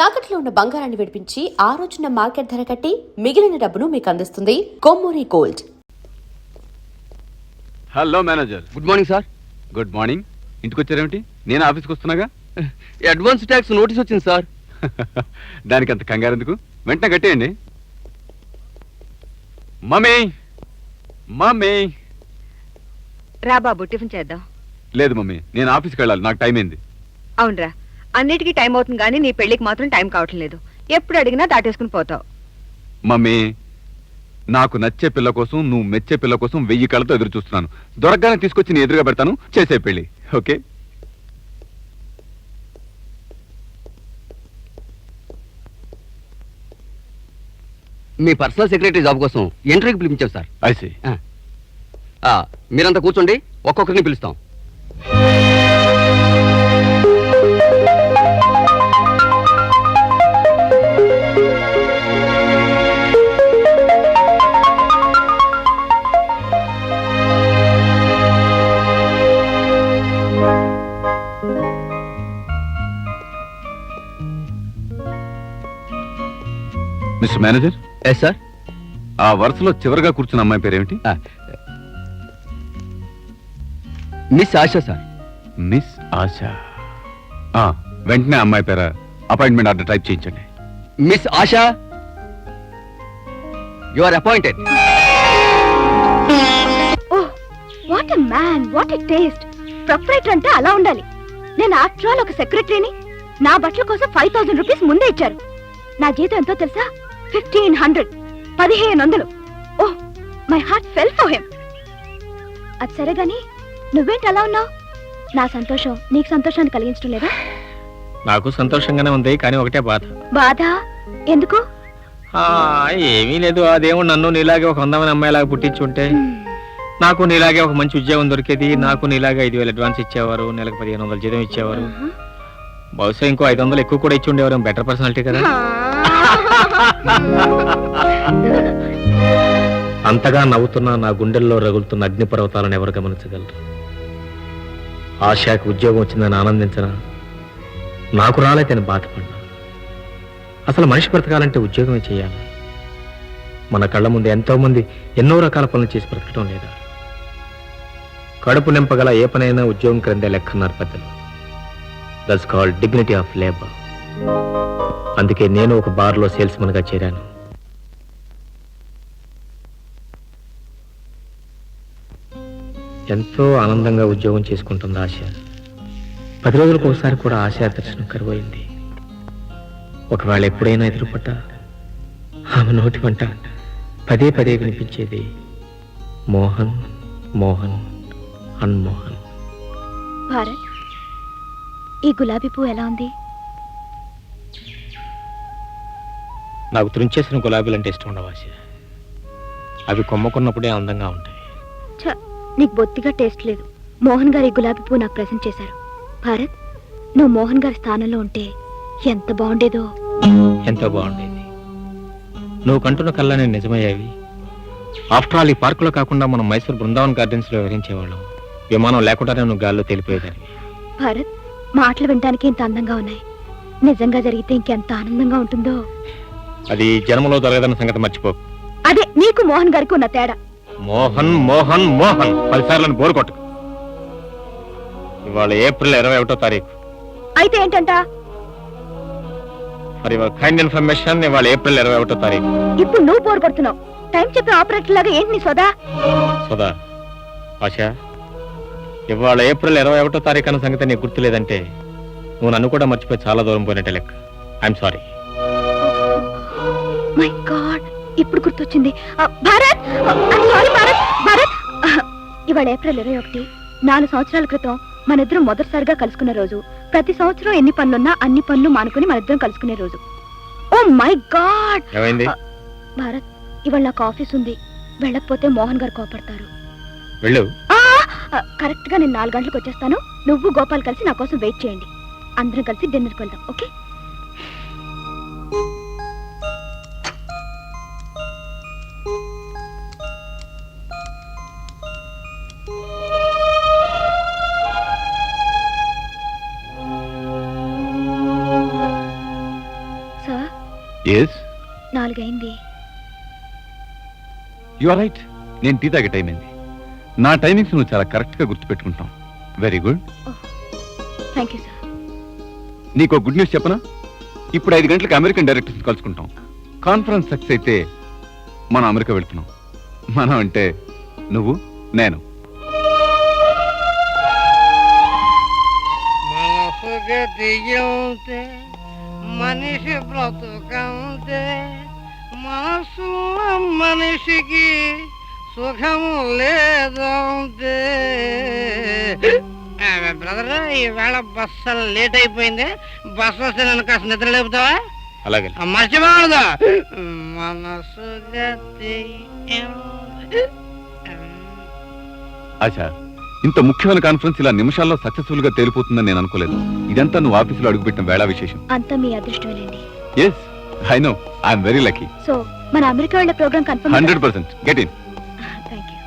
తాకట్లో ఉన్న బంగారాన్ని విడిపించి ఆ రోజున మార్కెట్ ధర కట్టి మిగిలిన డబ్బును మీకు అందిస్తుంది Kommuri gold. Hello manager. Good morning sir. Good morning. ఇంటికి వచ్చారేమిటి? నేను ఆఫీస్కి వస్తున్నాగా. అడ్వాన్స్ ట్యాక్స్ నోటీస్ వచ్చింది సార్. దానికి అంత కంగారు ఎందుకు? వెంటనే కట్టేయండి. Mummy mummy. రా బాబు, టిఫిన్ చేద్దాం. లేదు మమ్మీ, నేను ఆఫీస్కి వెళ్ళాలి, నాకు టైం అయింది. అవునరా, అన్నిటికీ టైం అవుతుంది కానీ నీ పెళ్లికి మాత్రం టైం కావటం లేదు. ఎప్పుడు అడిగినా దాటేసుకుని పోతావు. మమ్మీ, నాకు నచ్చే పిల్ల కోసం, నువ్వు మెచ్చే పిల్ల కోసం 1000 కళ్ళతో ఎదురు చూస్తున్నాను. దొరకగానే తీసుకొచ్చి నీ ఎదురుగా పెడతాను. చేసే పెళ్లి. ఓకే? మీ పర్సనల్ సెక్రటరీ జాబ్ కోసం ఇంటర్వ్యూకి పిలిపించాం సార్. ఐసి. మీరంతా కూర్చోండి, ఒక్కొక్కరిని పిలుస్తాం. Mister manager. Yes sir. ఆ వరుసలో చివరిగా కూర్చున్న అమ్మాయి పేరేమిటి? Miss Asha sir. Miss Asha. వెంటనే అమ్మాయి పేర అపాయింట్మెంట్ ఆర్డర్ టైప్ చేయించండి. Miss Asha, you are appointed. Oh, what a man, what a taste. Proprietor అంటే అలా ఉండాలి. నేను ఆఫ్టర్ ఆల్ ఒక సెక్రటరీని. నా బట్టల కోసం 5000 రూపీస్ ముందే ఇచ్చారు. నా జీతం ఎంతో తెలుసా? 1500. 1500. Oh, my heart fell for him. అది సరే గాని నువ్వేంటి అలా ఉన్నావు? నా సంతోషం నీకు సంతోషాన్ని కలిగించడం లేదా? నాకు సంతోషంగానే ఉంది, కానీ ఒకటే బాధ. బాధ ఎందుకు? ఏమీ లేదు. అదేమో నన్ను నీలాగే ఒక అందమైన అమ్మాయిలాగా పుట్టించుంటే నాకు నీలాగే ఒక మంచి ఉద్యోగం దొరికేది. నాకు నీలాగే 5000 అడ్వాన్స్ ఇచ్చేవారు, నెలకు 1500 జీతం ఇచ్చేవారు. బహుశా ఇంకో 500 ఎక్కువ కూడా ఇచ్చి ఉండేవారు. బెటర్ పర్సనాలిటీ కదా. అంతగా నవ్వుతున్నా నా గుండెల్లో రగులుతున్న అగ్నిపర్వతాలను ఎవరు గమనించగలరు? ఆశాకి ఉద్యోగం వచ్చిందని ఆనందించనా, నాకు రాలేదని బాధపడ్డా. అసలు మనిషి బ్రతకాలంటే ఉద్యోగమే చేయాలి. మన కళ్ళ ముందు ఎంతో మంది ఎన్నో రకాల పనులు చేసి బ్రతకడం లేదా? కడుపు నింపగల ఏ పనైనా ఉద్యోగం క్రిందే లెక్కన్నారు పెద్దలు. That's called dignity of labour. అందుకే నేను ఒక బార్లో సేల్స్మన్ గా చేరాను. ఎంతో ఆనందంగా ఉద్యోగం చేసుకుంటుంది ఆశ. 10 రోజులకు ఒకసారి కూడా ఆశా దర్శనం కరువైంది. ఒకవేళ ఎప్పుడైనా ఎదురుపడ్డా ఆమె నోటి వంట పదే పదే వినిపించేది మోహన్ మోహన్ అన్మోహన్. భారత్, ఈ గులాబీ పువ్వు ఎలా ఉంది? నాకు తుంచేసిన గులాబీలంటే ఇష్టం ఉండవు ఆశ. అవి కొమ్మకున్నప్పుడే అందంగా ఉంటాయి. నీకు బొత్తిగా టేస్ట్ లేదు. మోహన్ గారి గులాబీ పువ్వు నాకు ప్రెజెంట్ చేశారు. భారత్, నువ్వు మోహన్ గారి స్థానంలో ఉంటే ఎంత బాగుండేదో. ఎంతో బాగుండేది. నువ్వు కంటున్న కళ్ళని నిజమయ్యావి. ఆఫ్టర్ ఆల్ ఈ పార్కులో కాకుండా మనం మైసూర్ బృందావన్ గార్డెన్స్ లో వివరించేవాళ్ళం. విమానం లేకుండానే నువ్వు గాల్లో తెలిపోయేదాన్ని. భారత్, మాటలు వినడానికి ఇంత అందంగా ఉన్నాయి. నిజంగా జరిగితే ఇంకెంత ఆనందంగా ఉంటుందో. అది జన్మలో జరగదన్న సంగతి మర్చిపోకు. అదే నీకు మోహన్ గారికి ఉన్న తేడా. మోహన్ మోహన్ మోహన్ 10 సార్లను బోరు కొట్టు. ఇవాళ ఏప్రిల్ 21వ తారీఖు. అయితే ఏంటంట? ఫర్ యువర్ కైండ్ ఇన్ఫర్మేషన్, ఇవాళ ఏప్రిల్ 21వ తారీఖు. ఇప్పుడు నువ్వు బోరు కొడుతున్నావు. టైం చెప్పే ఆపరేటర్ లాగా ఏంటి నీ సోదా? సోదా ఆశ, ఇవాళ ఏప్రిల్ 21వ తారీఖు అన్న సంగతి నీకు గుర్తులేదంటే నువ్వు నన్ను కూడా మర్చిపోయి చాలా దూరం పోయినట్టే లెక్క. I'm sorry. మై గాడ్, ఇప్పుడు గుర్తొచ్చింది. భారత్, సారీ భారత్. భారత్, ఇవాళ ఏప్రిల్ 21. 4 సంవత్సరాల క్రితం మన ఇద్దరం మొదటిసారిగా కలుసుకున్న రోజు. ప్రతి సంవత్సరం ఎన్ని పనులున్నా అన్ని పనులు మానుకుని మన ఇద్దరం కలుసుకునే రోజు. Oh my god. ఏమైంది? భారత్, ఇవాళ నాకు ఆఫీస్ ఉంది. వెళ్ళకపోతే మోహన్ గారు కోపడతారు. వెళ్ళు. కరెక్ట్ గా నేను 4 గంటలకు వచ్చేస్తాను. నువ్వు గోపాల్ కలిసి నా కోసం వెయిట్ చేయండి. అందరం కలిసి డిన్నర్కి వెళ్దాం. ఓకే? ఎస్ 4 అయింది. You are right. నేను టీ తాగే టైం అయింది. నా టైమింగ్స్ నువ్వు చాలా కరెక్ట్ గా గుర్తుపెట్టుకుంటావు. Very good. Thank you sir. నీకు గుడ్ న్యూస్ చెప్పనా? ఇప్పుడు 5 గంటలకు అమెరికన్ డైరెక్టర్స్ కలుసుకుంటాం. కాన్ఫరెన్స్ సక్సెస్ అయితే మనం అమెరికా వెళ్తున్నాం. మనం అంటే నువ్వు, నేను. మనసుగా దిగితే మనిషి బ్రతుకంతే, మనసున్న మనిషికి సుఖము లేదంతే. బ్రదర్, ఈవేళ బస్సు లేట్ అయిపోయింది. బస్సు వస్తే నన్ను కాస్త నిద్ర లేపుతావా? అలాగే. మర్చిపోదా మనసుగా ఆశా, ఇంత ముఖ్యమైన కాన్ఫరెన్స్ ఇలా నిమిషాల్లో సక్సెస్ఫుల్ గా తేలిపోతుందని నేను అనుకోలేదు. ఇదంతా నువ్వు ఆఫీసులో అడుగుపెట్టిన వేళ విశేషం. అంతా మీ అదృష్టమేనండి. Yes, I know. I'm very lucky. So మన అమెరికా వెళ్ళే program confirm. 100%. Get in. Thank you.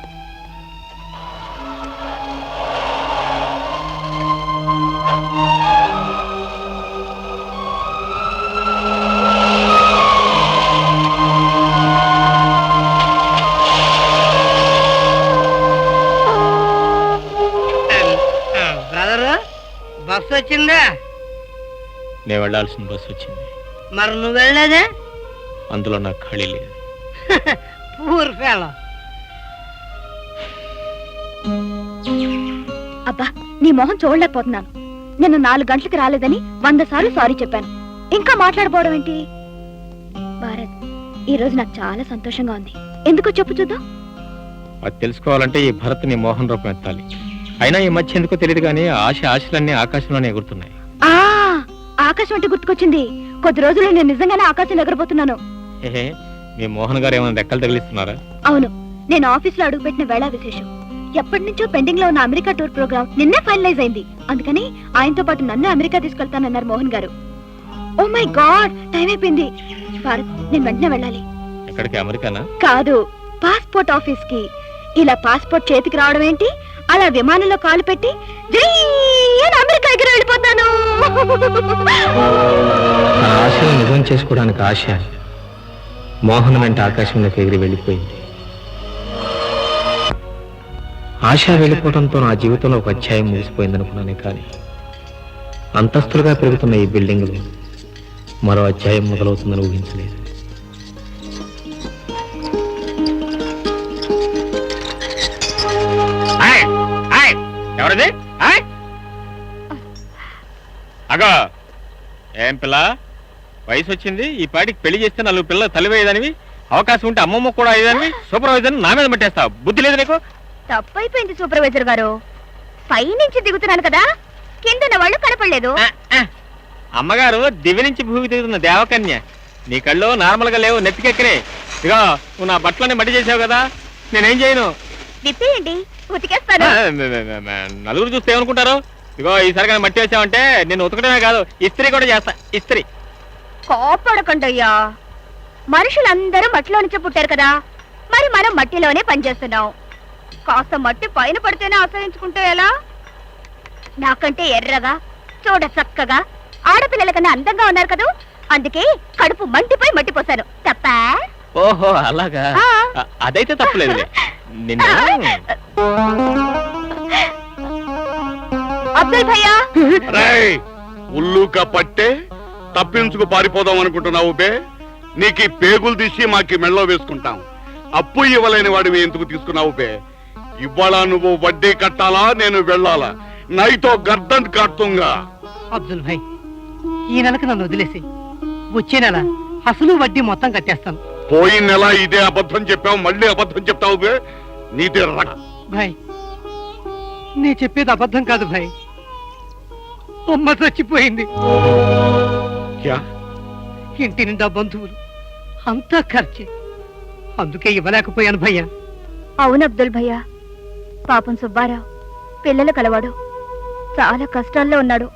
Brother, bus వచ్చిందా? నేను వెళ్ళాల్సిన బస్సు వచ్చింది. మరి నువ్వు వెళ్ళలేదే? అందులో నాకు ఖాళీ లేదు. Poor fellow. అబ్బా, నీ మొహం చూడలేకపోతున్నాను. నిన్న 4 గంటలకు రాలేదని 100 సార్లు సారీ చెప్పాను. ఇంకా మాట్లాడపోవడం ఏంటి? భారత్, ఈ రోజు నాకు చాలా సంతోషంగా ఉంది. ఎందుకో చెప్పు చూద్దాం. అది తెలుసుకోవాలంటే ఈ భరత్ నీ మోహన్ రూపం ఎత్తాలి. అయినా ఈ మధ్య ఎందుకో తెలియదు కానీ ఆశలన్నీ ఆకాశంలోనే ఎగురుతున్నాయి. ఆ ఆకాశం అంటే గుర్తుకొచ్చింది. కొద్ది రోజులు నేను నిజంగానే ఆకాశంలో ఎగరబోతున్నాను. ఏహే, మీ మోహన్ గారు ఏమైనా రెక్కలు తగిలిస్తున్నారా? అవును, నేను ఆఫీస్ లో అడుగుపెట్టిన వేళ విశేషం. ఎప్పటి నుంచో పెండింగ్ లో ఉన్న అమెరికా టూర్ ప్రోగ్రామ్ నిన్నే ఫైనలైజ్ అయింది. అందుకని ఆయనతో పాటు నన్ను అమెరికా తీసుకెళ్తానన్నారు మోహన్ గారు. ఓ మై గాడ్, టైం అయిపోయింది. భారత్, నేను వెంటనే వెళ్ళాలి. ఎక్కడికి? అమెరికానా? కాదు, పాస్పోర్ట్ ఆఫీస్ కి. ఇలా పాస్పోర్ట్ చేతికి రావడం ఏంటి, అలా విమానంలో కాలు పెట్టి జై అని అమెరికా ఎగిరి వెళ్ళిపోతాను. తన ఆశను నిజం చేసుకోవడానికి ఆశ మోహన్ వెంట ఆకాశంలోకి ఎగిరి వెళ్ళిపోయింది. ఆశ వెళ్ళిపోవడంతో నా జీవితంలో ఒక అధ్యాయం ముగిసిపోయిందనుకున్నానే కానీ అంతస్తులుగా పెరుగుతున్న ఈ బిల్డింగ్లో మరో అధ్యాయం మొదలవుతుందని ఊహించలేదు. ఎవరిది? అగో, ఏం పిల్ల, వయసు వచ్చింది. ఈ పాటికి పెళ్లి చేస్తే 4 పిల్లలు తల్లివేయదానివి. అవకాశం ఉంటే అమ్మమ్మ కూడా అయ్యేదానివి. సూపర్వైజర్ నా మీద పట్టేస్తావు. బుద్ధి లేదు నీకు? తప్పైపోయింది సూపర్వైజర్ గారు. పై నుంచి దిగుతున్నాను కదా, కింద వాళ్ళు కనపడలేదు. అమ్మగారు దివ్య నుంచి భూమి దిగుతున్న దేవకన్య. నీ కళ్ళు నార్మల్ గా లేవు, నెత్తికెక్కరే. ఇగో, నువ్వు నా బట్టలని మట్టి చేసావు కదా, నేనేం చేయను. విప్పేయండి, ఉతికేస్తాను. నలుగురు చూస్తే ఏమనుకుంటారు? ఇగో, ఈసారి కానీ మట్టి వేసావంటే నేను ఉతకడమే కాదు, ఇస్త్రీ కూడా చేస్తా. ఇస్త్రీ. కోపడకండయ్యా, మనుషులందరూ మట్టిలో నుంచి పుట్టారు కదా, మరి మనం మట్టిలోనే పనిచేస్తున్నాం. కాస్త మట్టి పైన పడితేనే ఆశ్రయించుకుంటే ఎలా? నాకంటే ఎర్రగా, చూడ చక్కగా, ఆడపిల్లల కన్నా అందంగా ఉన్నారు కదా, అందుకే కడుపు మంటిపోయి మట్టి పోసాను. తప్ప? ఓహో, అలాగా. అదైతే తప్పలేదు. నిన్న అబ్దుల్ భయ్యా, ఉల్లుక పట్టే తప్పించుకు పారిపోదాం అనుకుంటున్నావు బే? నీకు ఈ పేగులు తీసి మాకి మెళ్ళో వేసుకుంటాం. అప్పు ఇవ్వలేని వాడివి ఎందుకు తీసుకున్నావు బే? ఇవాళ నువ్వు వడ్డీ కట్టాలా, నేను వెళ్ళాలా? నైతో గర్దన్ కాడుతుంగా. అబ్దుల్ భాయ్, ఈ నెలకు నన్ను వదిలేసి వచ్చే నెల అసలు వడ్డీ మొత్తం కట్టేస్తాను. పోయిన నెల ఇదే అబద్ధం చెప్పావు, మళ్ళీ అబద్ధం చెప్తావు బే? నీదే భాయ్, నే చెప్పేది అబద్ధం కాదు భాయ్. అమ్మ చచ్చిపోయింది. ఇంటి నిండా బంధువులు, అంతా ఖర్చే. అందుకే ఇవ్వలేకపోయాను భయ్యా. అవును అబ్దుల్ భయ్యా, పాపం సుబ్బారావు పిల్లలు కలవాడు, చాలా కష్టాల్లో ఉన్నాడు.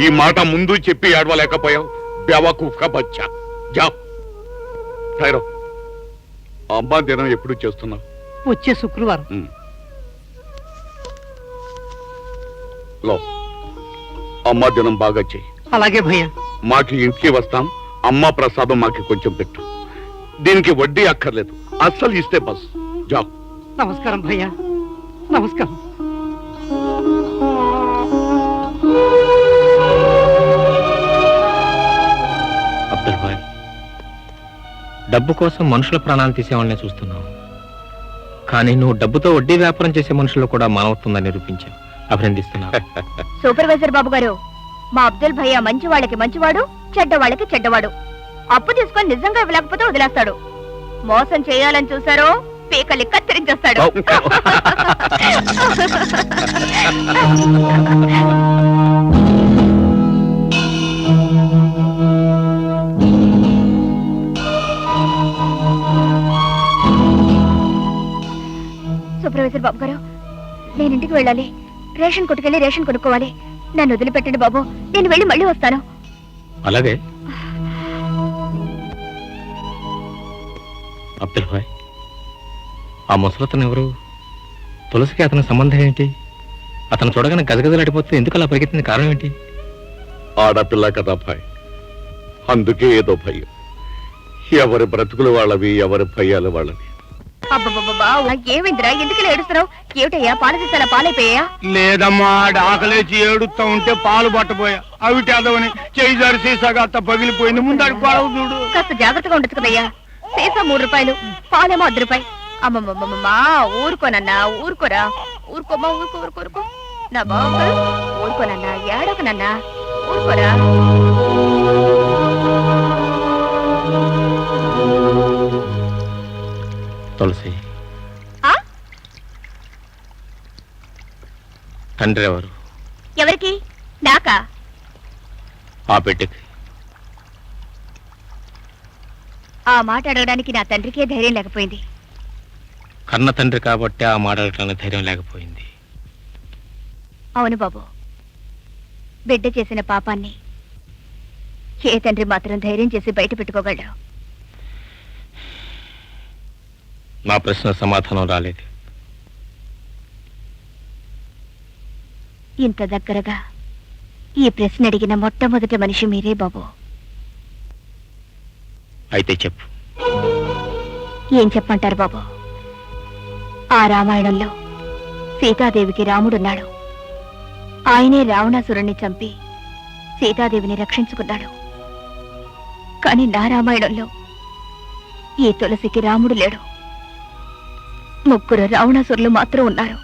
ఈ మాట ముందు చెప్పి ఏడవలేకపోయావు. బెవకూఫ్ కా బచ్చా. జా ఠైరో. అమ్మా దినం ఎప్పుడు చేస్తున్నావు? వచ్చే శుక్రవారం. లో అమ్మా దినం బాగా చెయ్యి. అలాగే భయ్యా. మాకి ఇంటికి వస్తాం, అమ్మ ప్రసాదం మాకి కొంచెం పెట్టు. దీనికి వడ్డీ అక్కర్లేదు, అస్సలు ఇస్తే బస్ జా. నమస్కారం భయ్యా, నమస్కారం. అబ్దుల్ భాయ్, డబ్బు కోసం మనుషుల ప్రాణాలు తీసేవాళ్ళనే చూస్తున్నావు, కానీ నువ్వు డబ్బుతో వడ్డీ వ్యాపారం చేసే మనుషుల్లో కూడా మానవత్వంగా నిరూపించావు. అభినందిస్తున్నావు. సూపర్వైజర్ బాబు గారు, మా అబ్దుల్ భయ్య మంచి వాళ్ళకి మంచివాడు, చెడ్డ వాళ్ళకి చెడ్డవాడు. అప్పు తీసుకొని నిజంగా ఇవ్వలేకపోతే వదిలేస్తాడు. మోసం చేయాలని చూసారో పీకలి కత్తిరించేస్తాడు. సూపర్వైజర్ బాబు గారు, నేను ఇంటికి వెళ్ళాలి. రేషన్ కొట్టుకెళ్ళి రేషన్ కొనుక్కోవాలి. నన్ను వదిలిపెట్టండి బాబు, నేను వెళ్ళి మళ్ళీ వస్తాను. అలాగే అబ్దుల్ భాయ్, ఆ ముసలతను ఎవరు? తులసికి అతని సంబంధం ఏంటి? అతను చూడగానే గజగజలాడిపోతే ఎందుకు అలా పరిగెత్తింది? కారణం ఏంటి? ఆడపిల్ల కదా భయ్, అందుకే ఏదో భయం. ఎవరి బ్రతుకులు వాళ్ళవి, ఎవరి భయాలు వాళ్ళవి. అబ్బబ్బబ్బా, ఏమైందిరా? ఎందుకు ఏడుస్తున్నావు? ఏమిటయ్యా, పాల సీసాల పాలైపోయా? లేదమ్మా, ఆకలేచి ఏడుస్తా ఉంటే పాలు పట్టబోయా. అవి తెదవని చేయి జారి సీసాగా అత్త పగిలిపోయింది. ముందడి గొడవ చూడు. కాస్త జాగ్రత్తగా ఉండొచ్చు కదయ్యా. సీసా 3 రూపాయలు, పాలేమో 1 రూపాయి. అమ్మమ్మమ్మమ్మా, ఊరుకోనన్నా, ఊరుకోరా. ఊరుకోమ్మా, ఊరుకో. నా బాబు ఊరుకోనన్నా, ఏడోకనన్నా, ఊరుకోరా. తులసి, తండ్రి ఎవరు? ఎవరికి? నాకా? ఆ బిడ్డకి. ఆ మాట అడగడానికి నా తండ్రికే ధైర్యం లేకపోయింది. కన్న తండ్రి కాబట్టి ఆ మాట అడగడానికి ధైర్యం లేకపోయింది. అవును బాబు, బిడ్డ చేసిన పాపాన్ని ఏ తండ్రి మాత్రం ధైర్యం చేసి బయట పెట్టుకోగలరు? నా ప్రశ్న సమాధానం రాలేదు. ఇంత దగ్గరగా ఈ ప్రశ్న అడిగిన మొట్టమొదటి మనిషి మీరే బాబు. అయితే చెప్పు. ఏం చెప్పంటారు బాబు? ఆ రామాయణంలో సీతాదేవికి రాముడున్నాడు. ఆయనే రావణాసురుణ్ణి చంపి సీతాదేవిని రక్షించుకున్నాడు. కానీ నా రామాయణంలో ఈ తులసికి రాముడు లేడు. 3 రావణాసురులు మాత్రం ఉన్నారు.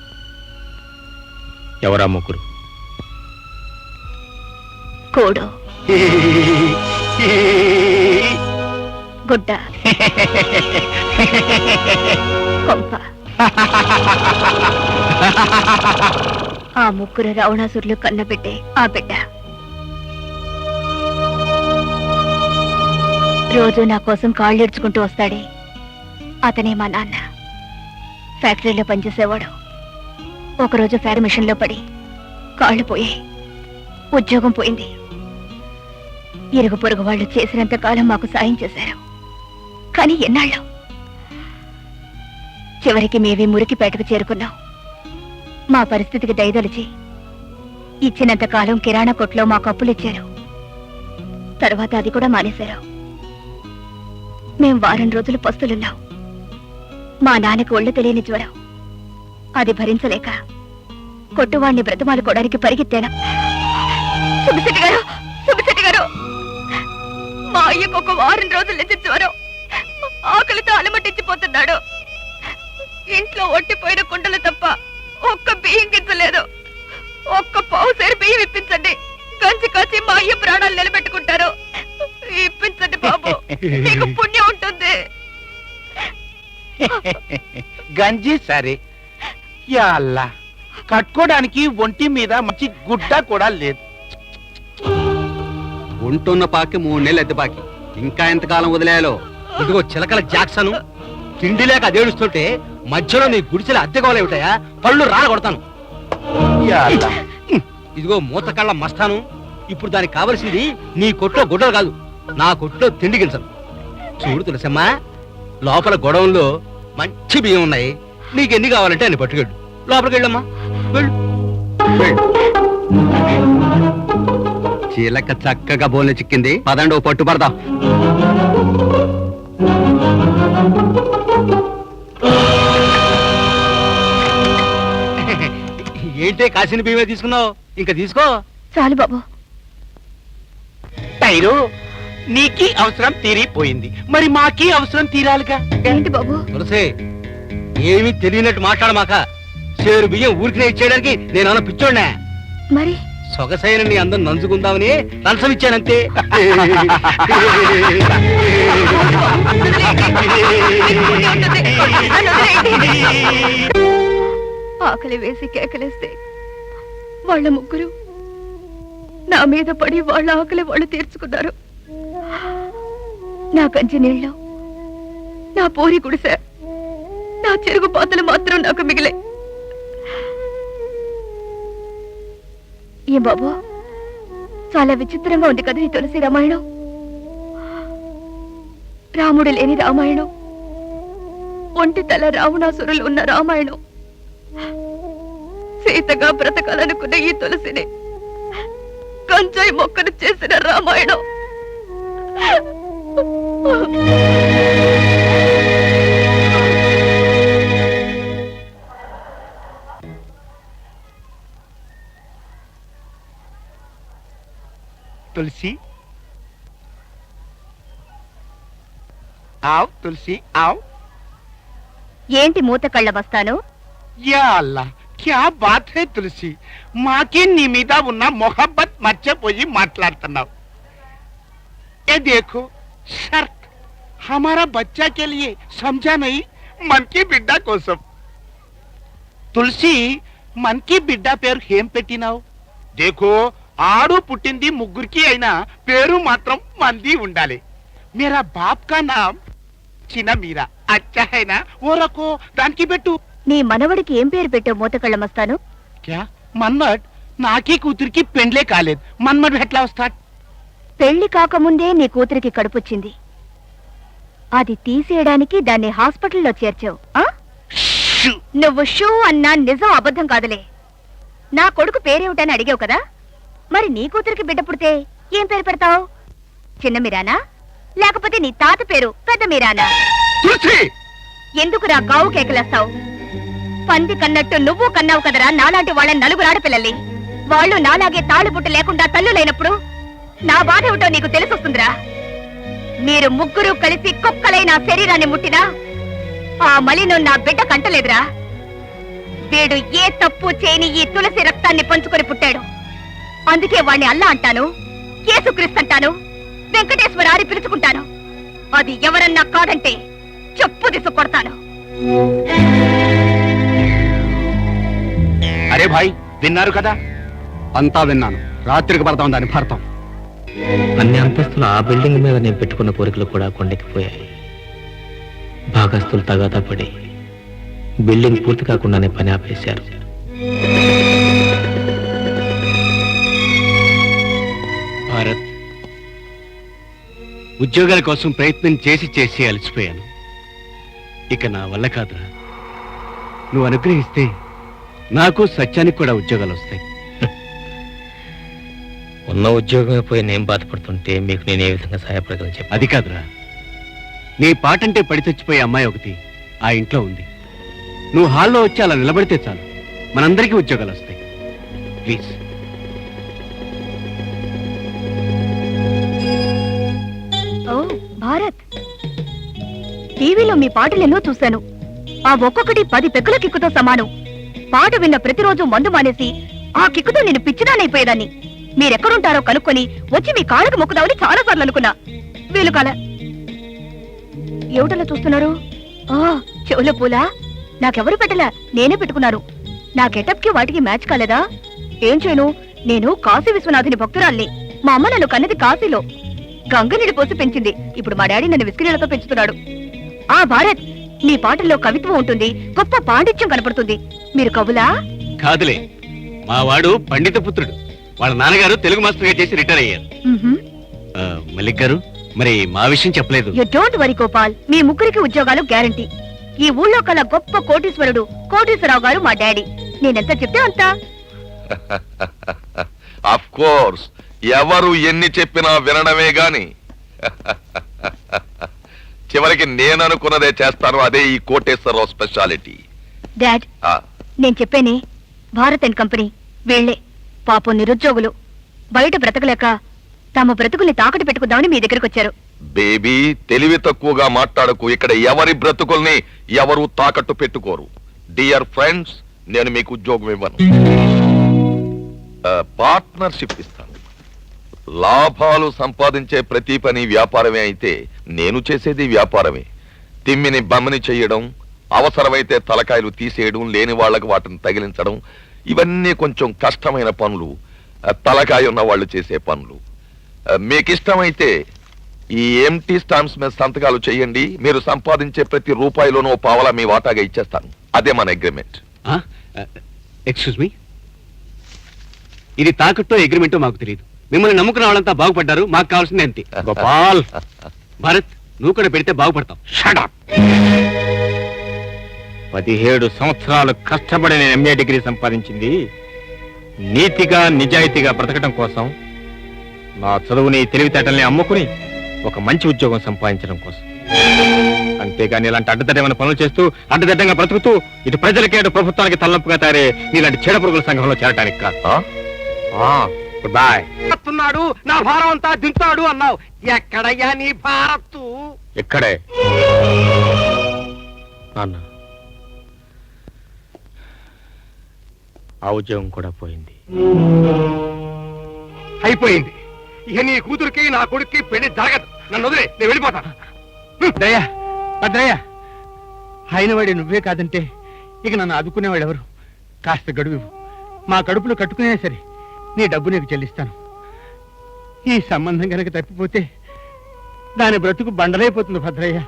ఎవరా 3? కోడు, గుడ్డ, కొంప. ఆ 3 రావణాసురులు కన్నబిడ్డే ఆ బిడ్డ. రోజు నా కోసం కాళ్ళెడ్చుకుంటూ వస్తాడే, అతనే మా నాన్న. ఫ్యాక్టరీలో పనిచేసేవాడు. ఒకరోజు ఫ్యాక్టరీ మిషన్ లో పడి కాళ్ళు పోయాయి, ఉద్యోగం పోయింది. ఇరుగు పొరుగు వాళ్ళు చేసినంత కాలం మాకు సాయం చేశారు. కానీ ఎన్నాళ్ళు? చివరికి మేమే మురికిపేటకు చేరుకున్నాం. మా పరిస్థితికి దయదలిచి ఇచ్చినంత కాలం కిరాణా కొట్లో మాకు అప్పులు ఇచ్చారు. తర్వాత అది కూడా మానేశారు. మేం వారం రోజులు పస్తులున్నాం. మా నాన్నకు ఒళ్ళు తెలియని జ్వరం. అది భరించలేక కొట్టువాణ్ణి బ్రతమాలుకోవడానికి పరిగెత్తాను. సుబ్బిశెట్టి గారు, మా అయ్యకు 1 వారం రోజుల నుంచి జ్వరం. ఆకలితో అలమటించిపోతున్నాడు. ఇంట్లో ఒట్టిపోయిన కుండలు తప్ప ఒక్క బియ్యం గింజలేదు. 1 పావుసేరు బియ్యం ఇప్పించండి. గంజి కాచి మా అయ్య ప్రాణాలు నిలబెట్టుకుంటారు. ఇప్పించండి బాబు, మీకు పుణ్యం ఉంటుంది. గంజి సరే, యా అల్లా, కట్టుకోవడానికి ఒంటి మీద మంచి గుడ్డ కూడా లేదు. ఉంటున్న పాకి 3 నెలలు ఎద్దపాకి. ఇంకా ఎంతకాలం వదిలేయాలో? ఇదిగో చిలకల జాక్సను, తిండి లేక అదేడుస్తుంటే మధ్యలో నీ గుడిసెల అద్దెకోలేమిటాయా? పళ్ళు రాలగొడతాను. యా అల్లా. ఇదిగో మూతకళ్ళ మస్తాను, ఇప్పుడు దానికి కావలసింది నీ కొట్లో గుడ్డలు కాదు, నా కొట్లో తిండి గింజలు. చూడు తులసమ్మా, లోపల గొడవంలో మంచి బియ్యం ఉన్నాయి. నీకెన్ని కావాలంటే అన్ని పట్టుకెళ్ళు. లోపలికి వెళ్ళమ్మా, వెళ్ళు. చీలక చక్కగా బోన్లు చిక్కింది, పదండి ఓ పట్టు పడదాం. ఏంటే కాసిన బియ్యమే తీసుకున్నావు, ఇంకా తీసుకో. చాలు బాబు. టైరు నీకి అవసరం తీరిపోయింది, మరి మాకి అవసరం తీరాలిగా. ఏంటి బాబు? తులసి, ఏమీ తెలియనట్టు మాట్లాడమాక. చేరు బియ్యం ఊరికినే ఇచ్చేయడానికి నేను అన్న పిచ్చోడ్నా? మరి సొగసైన నీ అందం నంచుకుందామని లంచం ఇచ్చానంతే. ఆకలి వేసి కేకలేస్తే వాళ్ళ ముగ్గురు నా మీద పడి వాళ్ళ ఆకలి వాళ్ళు తీర్చుకున్నారు. నా కంచి నీళ్ళు, నా పూరి గుడిసె, నా చెరుగు పాతలు మాత్రం నాకు మిగిలే. ఏం బాబు, చాలా విచిత్రంగా ఉంది కదా ఈ తులసి రామాయణం. రాముడు లేని రామాయణం, ఒంటి తల రావణాసురులు ఉన్న రామాయణం. సీతగా బ్రతకాలనుకున్న ఈ తులసిని కంచాయి మొక్కను చేసిన రామాయణం. తులసి ఆవ్, తులసి ఆవ్. ఏంటి మూత కళ్ళ బస్తాను? యా అల్లా, క్యా బాత్ హై తులసి, మాకి నీ మీద ఉన్న మొహబ్బత్ మర్చిపోయి మాట్లాడుతున్నావు. ఏ देखो शर्त हमारा बच्चा के लिए समझा नहीं, मन की बिड्डा కోసం. తులసి, मन की బిడ్డ పేరు ఏం పెట్టినావు? देखो, ఆడు పుట్టింది ముగ్గురికి అయినా పేరు మాత్రం మంది ఉండాలి. मेरा बाप का नाम చిన్న మీరా, అచ్చా హైనా? ఓ రకో దానికి పెట్టు. నీ మనవడికి ఏం పేరు పెట్టావు మూత కళ్ళ మస్తాను? క్యా మన్మడ్? నాకీ కూతురికి పెండ్లే కాలేదు, మన్మడ్ ఎట్లా వస్తాడు? పెళ్లి కాకముందే నీ కూతురికి కడుపొచ్చింది, అది తీసేయడానికి దాన్ని హాస్పిటల్లో చేర్చావు. ఆ? నువ్వు షూ అన్నా నిజం అబద్ధం కాదులే. నా కొడుకు పేరేమిటని అడిగావు కదా, మరి నీ కూతురికి బిడ్డ పుడితే ఏం పేరు పెడతావు? చిన్న మీరానా, లేకపోతే నీ తాత పేరు పెద్ద మీరానా? ఎందుకు రా గావు కేకలేస్తావు? పంది కన్నట్టు నువ్వు కన్నావు కదరా నాలాంటి వాళ్ళ నలుగురు ఆడపిల్లల్ని. వాళ్ళు నాలాగే తాళిబుట్టు లేకుండా తల్లులైనప్పుడు నా బాధ ఏమిటో నీకు తెలిసొస్తుందిరా. మీరు ముగ్గురు కలిసి కుక్కలై నా శరీరాన్ని ముట్టినా ఆ మలిను నా బిడ్డ కంటలేదురా. వీడు ఏ తప్పు చేయని ఈ తులసి రక్తాన్ని పంచుకొని పుట్టాడు. అందుకే వాణ్ణి అల్లా అంటాను, యేసుక్రీస్తు అంటాను, వెంకటేశ్వర ఆరి పిలుచుకుంటాను. అది ఎవరన్నా కాదంటే చెప్పు దిసు కొడతాను. అరే భాయ్, విన్నారు కదా? అంతా విన్నాను. రాత్రికి పడతాం దాని భర్తం. అన్ని అంతస్తులు ఆ బిల్డింగ్ మీద నేను పెట్టుకున్న కోరికలు కూడా కొండెక్కిపోయాయి. భాగస్తులు తగాదా పడి బిల్డింగ్ పూర్తి కాకుండానే పని ఆపేశారు. భారత్, ఉద్యోగాల కోసం ప్రయత్నం చేసి చేసి అలసిపోయాను. ఇక నా వల్ల కాదురా. నువ్వు అనుగ్రహిస్తే నాకు సత్యానికి కూడా ఉద్యోగాలు వస్తాయి. ఉన్న ఉద్యోగమే పోయి నేను బాధపడుతుంటే మీకు నేను ఏ విధంగా సహాయపడగలను చెప్పి. అది కాదురా, నీ పాటంటే పడి చచ్చిపోయే అమ్మాయి ఒకటి ఆ ఇంట్లో ఉంది. నువ్వు హాల్లో వచ్చి అలా నిలబడితే చాలు, మనందరికీ ఉద్యోగాలు వస్తాయి. ప్లీజ్. ఓ భారత్, టీవీలో మీ పాటలెన్నో చూశాను. ఆ ఒక్కొక్కటి 10 పెక్కుల కిక్కుతో సమానం. పాట విన్న ప్రతిరోజు మందు మానేసి ఆ కిక్కుతో నేను పిచ్చిదానైపోయేదాన్ని. మీరెక్కడుంటారో కనుక్కొని వచ్చి మీ కాళ్ళకు మొక్కుదామని చాలా సార్లు అనుకున్నా. వీలు కాల. ఏమిటలా చూస్తున్నారు? చెవుల పూలా? నాకెవరు పెట్టలా, నేనే పెట్టుకున్నాను. నా గెటప్ కి వాటికి మ్యాచ్ కాలేదా? ఏం చేయను, నేను కాశీ విశ్వనాథుని భక్తురాల్ని. మా అమ్మ నన్ను కన్నది కాశీలో, గంగనీళ్ళు పోసి పెంచింది. ఇప్పుడు మా డాడీ నన్ను విస్కినీళ్లతో పెంచుతున్నాడు. ఆ భారత్, నీ పాటల్లో కవిత్వం ఉంటుంది, గొప్ప పాండిత్యం కనపడుతుంది. మీరు కవులా? కాదులే, మా వాడు పండిత పుత్రుడు. వాళ్ళ నాన్నగారు తెలుగు మాస్టర్ గా చేసి రిటైర్ అయ్యారు. మల్లిక్ గారు, మరి మా విషయం చెప్పలేదు. యు డోంట్ వరీ గోపాల్, మీ ముగ్గురికి ఉద్యోగాలు గ్యారంటీ. ఈ ఊళ్ళో కల గొప్ప కోటీశ్వరుడు కోటీశ్వరరావు గారు మా డాడీ. నేనెంత చెప్తే అంత. ఆఫ్ కోర్స్, ఎవరు ఎన్ని చెప్పినా వినడమే గాని చివరికి నేననుకున్నదే చేస్తాను. అదే ఈ కోటేశ్వరరావు స్పెషాలిటీ. డాడ్, నేను చెప్పేనే, భారత్ అండ్ కంపెనీ వీళ్లే పాపం నిరుద్యోగులు బయట బ్రతకలేక తమ బ్రతుకుల్ని తాకట్టు పెట్టుకుందామని మీ దగ్గరకు వచ్చారు. బేబీ, తెలివి తక్కువగా మాట్లాడకు. ఇక్కడ ఎవరి బ్రతుకుల్ని ఎవరు తాకట్టు పెట్టుకోరు. డియర్ ఫ్రెండ్స్, నేను మీకు ఉద్యోగం ఇవ్వను, పార్ట్నర్షిప్ ఇస్తాను. లాభాలు సంపాదించే ప్రతి పని వ్యాపారమే అయితే నేను చేసేది వ్యాపారమే. తిమ్మిని బమ్మిని చెయ్యడం, అవసరమైతే తలకాయలు తీసేయడం, లేని వాళ్లకు వాటిని తగిలించడం, ఇవన్నీ కొంచెం కష్టమైన పనులు, తలకాయ ఉన్న వాళ్ళు చేసే పనులు. మీకు ఇష్టమైతే ఈ ఎంటీ స్టాంప్స్ మీద సంతకాలు చేయండి. మీరు సంపాదించే ప్రతి రూపాయిలోనూ పావలా మీ వాటాగా ఇచ్చేస్తాను. అదే మన అగ్రిమెంట్. ఎక్స్క్యూజ్ మీ, ఇది తాకట్టో అగ్రిమెంటో మాకు తెలియదు. మిమ్మల్ని నమ్ముకున్న వాళ్ళంతా బాగుపడ్డారు, మాకు కావాల్సింది అంతే. గోపాల్, భరత్, నువ్వు కూడా పెడితే బాగుపడతావు. Shut up. 17 సంవత్సరాలు కష్టపడి నేను ఎంఏ డిగ్రీ సంపాదించింది నీతిగా నిజాయితీగా బ్రతకడం కోసం, నా చదువుని తెలివితేటల్ని అమ్ముకుని ఒక మంచి ఉద్యోగం సంపాదించడం కోసం. అంతేగాని ఇలాంటి అడ్డదడ్డమైన పనులు చేస్తూ అడ్డదడ్డంగా బ్రతుకుతూ ఇటు ప్రజలకి అటు ప్రభుత్వానికి తలనొప్పుగా తయారే నీలాంటి చెడ పురుగుల సంఘంలో చేరటానికి కాదు. Good boy. నా భారం అంతా దింతాడు అన్నావు. ఎక్కడయ్యా నీ భారత్? ఇక్కడే. నాన్న, ఆ ఉద్యోగం కూడా పోయింది. అయిపోయింది. ఇక నీ కూతురికి నా కొడుక్కి పెళ్లి జరగదు. నన్ను వదిలే, నేను వెళ్ళిపోతాను. భద్రయ్య, భద్రయ్య, అయినవాడి నువ్వే కాదంటే ఇక నన్ను ఆదుకునేవాడు ఎవరు? కాస్త గడువు ఇవ్వు. మా కడుపులో కట్టుకునే సరే నీ డబ్బు నీకు చెల్లిస్తాను. ఈ సంబంధం కనుక తప్పిపోతే దాని బ్రతుకు బండలైపోతుంది. భద్రయ్య,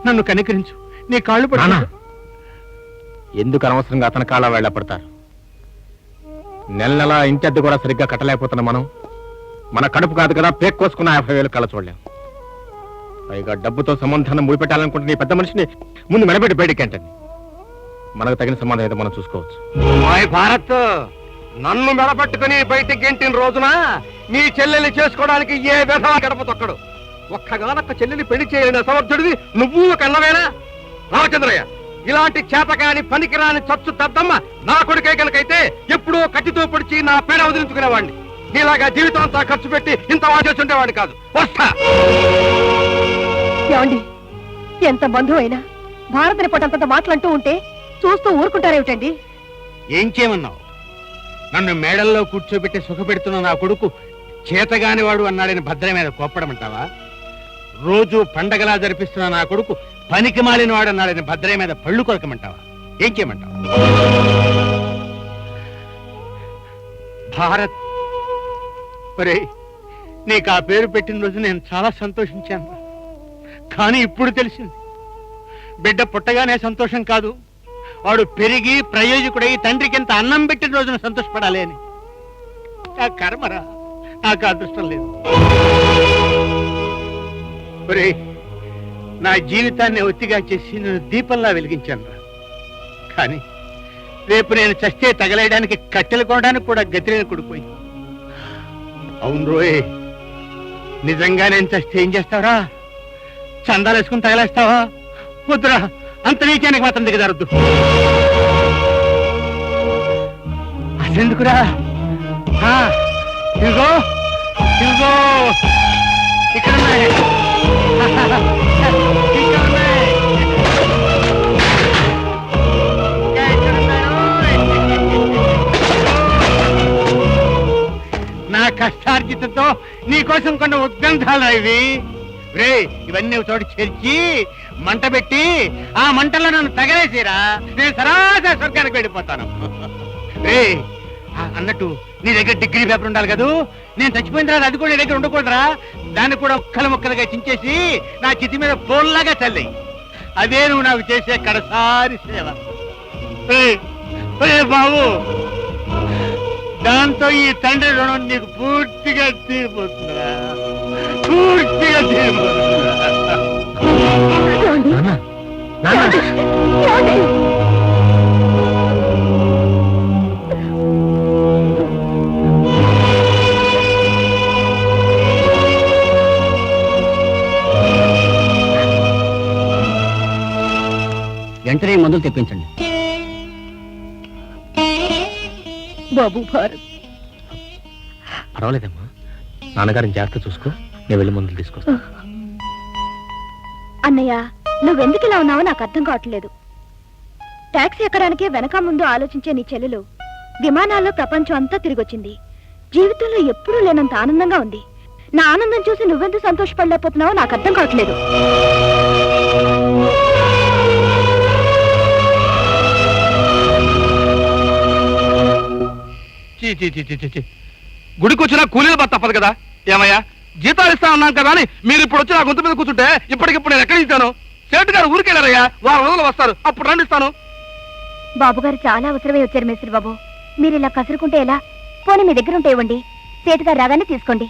నన్ను కనికరించు, నీ కాళ్ళు పడు. ఎందుకు అనవసరంగా అతని కాళ్ళ వేళ పడతారు? నెల నెల ఇంటి అద్దె కూడా సరిగ్గా కట్టలేకపోతున్నాం మనం. మన కడుపు కాదు కదా పేక్ కోసుకున్న 50,000 కళ్ళ చూడలేం. పైగా డబ్బుతో సంబంధాన్ని ముడిపెట్టాలనుకుంటే నీ పెద్ద మనిషిని ముందు మెడబెట్టి బయటికేంటండి. మనకు తగిన సంబంధం ఏదో మనం చూసుకోవచ్చు. భారత్, నన్ను మెడపట్టుకుని బయటికి గెంటిన రోజున నీ చెల్లెల్ని చేసుకోవడానికి ఏ విధంగా గడప తొక్కడు. ఒక్కగానొక్క చెల్లెల్ని పెళ్లి చేయలేని అసమర్థుడివి నువ్వు ఒక అన్నవేనా? రామచంద్రయ్య, ఇలాంటి చేతకాని పనికిరాని చచ్చు తద్దమ్మ నా కొడుకే కనుకైతే ఎప్పుడో కత్తితో పొడిచి నా పేడ వదిలించుకునేవాడిని. నీలాగా జీవితం అంతా ఖర్చు పెట్టి ఇంత వాచేస్తుండేవాడిని కాదు. వస్తా. ఏమండి, ఎంత బంధువు అయినా భారతని పొట్టంత మాటలంటూ ఉంటే చూస్తూ ఊరుకుంటారేమిటండి? ఏం చేయమన్నావు? నన్ను మేడల్లో కూర్చోబెట్టి సుఖపెడుతున్న నా కొడుకు చేతగాని వాడు అన్నాడని భద్ర మీద కోప్పడమంటావా? రోజు పండగలా జరిపిస్తున్న నా కొడుకు పనికి మాలిన వాడు అన్నాడని భద్ర మీద పళ్ళు కొరకమంటావా? ఏం చేయమంటావు? భారత్, ఒరే, నీకు ఆ పేరు పెట్టిన రోజు నేను చాలా సంతోషించాను. కానీ ఇప్పుడు తెలిసింది, బిడ్డ పుట్టగానే సంతోషం కాదు, వాడు పెరిగి ప్రయోజకుడై తండ్రికి ఎంత అన్నం పెట్టిన రోజున సంతోషపడాలి అని. నా కర్మరా, నాకు అదృష్టం లేదు. ఒరే, నా జీవితాన్ని ఒత్తిగా చేసి నేను దీపంలా వెలిగించాను రా. కానీ రేపు నేను చస్తే తగలేయడానికి కట్టెలు కొనడానికి కూడా గతిలేని కొడిపోయి. అవును రోయ్, నిజంగా నేను చస్తే ఏం చేస్తావరా? చందాలు వేసుకుని తగలేస్తావా? వద్దురా, అంత నీచానికి మాత్రం దిగజారద్దు. అసెందుకురా? ఇదిగో ఇదిగో ఇక్కడ ఉన్నాయి. ఇక్కడ ఉన్నాయి. ఇక్కడ ఉన్నాయి. నా కష్టార్జితంతో నీకోసం కొన్ని ఉద్గంధాలు ఇవి. రే, ఇవన్నీ ఒక చోటు చేర్చి మంట పెట్టి ఆ మంటల్లో నన్ను తగలేసిరా, నేను సరాసరి స్వర్గానికి వెళ్ళిపోతాను. రే, అన్నట్టు నీ దగ్గర డిగ్రీ పేపర్ ఉండాలి కదూ. నేను చచ్చిపోయిన తర్వాత అది కూడా నీ దగ్గర ఉండకూడదురా. దాన్ని కూడా ముక్కలు ముక్కలుగా చించేసి నా చితి మీద పోల్లాగా చల్లి. అదే నువ్వు నాకు చేసే కడసారి సేవ. బాబు, దాంతో ఈ తండ్రి రుణం నీకు పూర్తిగా తీరిపోతుందిరా, పూర్తిగా తీరిపోతుందిరా. వెంటనే మందులు తెప్పించండి. బాబు భారత్, పర్వాలేదమ్మా, నాన్నగారిని జాగ్రత్త చూసుకో, నేను వెళ్ళి మందులు తీసుకొస్తా. అన్నయ్య, నువ్వెందుకు ఇలా ఉన్నావో నాకు అర్థం కావట్లేదు. టాక్సీ ఎక్కడానికే వెనక ముందు ఆలోచించే నీ చెల్లెలు విమానాల్లో ప్రపంచం అంతా తిరిగొచ్చింది. జీవితంలో ఎప్పుడూ లేనంత ఆనందంగా ఉంది. నా ఆనందం చూసి నువ్వెందుకు సంతోషపడలేకపోతున్నావో నాకు అర్థం కావట్లేదు. గుడికి వచ్చినా కూలీలు బా తప్పదు కదా. ఏమయ్యా, జీతాలు ఇస్తా ఉన్నాం కదా అని మీరు ఇప్పుడు వచ్చి నా గొంతు మీద కూర్చుంటే ఇప్పటికిప్పుడు నేను ఎక్కడ ఇస్తాను? సేటు గారు ఊరికెళ్ళారయ్యా, వారం రోజులు వస్తారు, అప్పుడు రండి ఇస్తాను. బాబుగారు చాలా అవసరమే వచ్చారు మేస్త్రి బాబు. మీరు ఇలా కసురుకుంటే ఎలా? పోనీ మీ దగ్గర ఉంటే ఇవ్వండి, సేటుగారు రాగానే తీసుకోండి.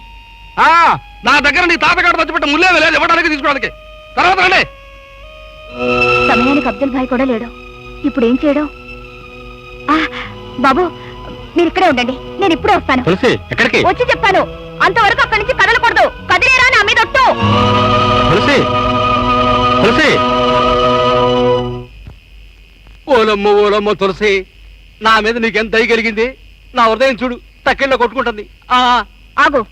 నా దగ్గర నీ తాతగారు తెచ్చిపెట్ట ముల్లే లేదు ఇవ్వడానికి తీసుకోవడానికి. తర్వాత రండి. సమయానికి అబ్దుల్ భాయ్ కూడా లేడు. ఇప్పుడు ఏం చేయడం? బాబు, మీరు ఇక్కడే ఉండండి, నేను ఇప్పుడే వస్తాను. తులసి, ఎక్కడికి? వచ్చి చెప్పాను, అంతవరకు అక్కడి నుంచి కదలకూడదు. కదిలేరా నా మీద ఒట్టు. తులసి, తులసి. ఓలమ్మ ఓలమ్మ తులసి, నా మీద నీకెంత దయ కలిగింది. నా హృదయం చూడు తక్కిళ్ళ కొట్టుకుంటుంది. ఆగు,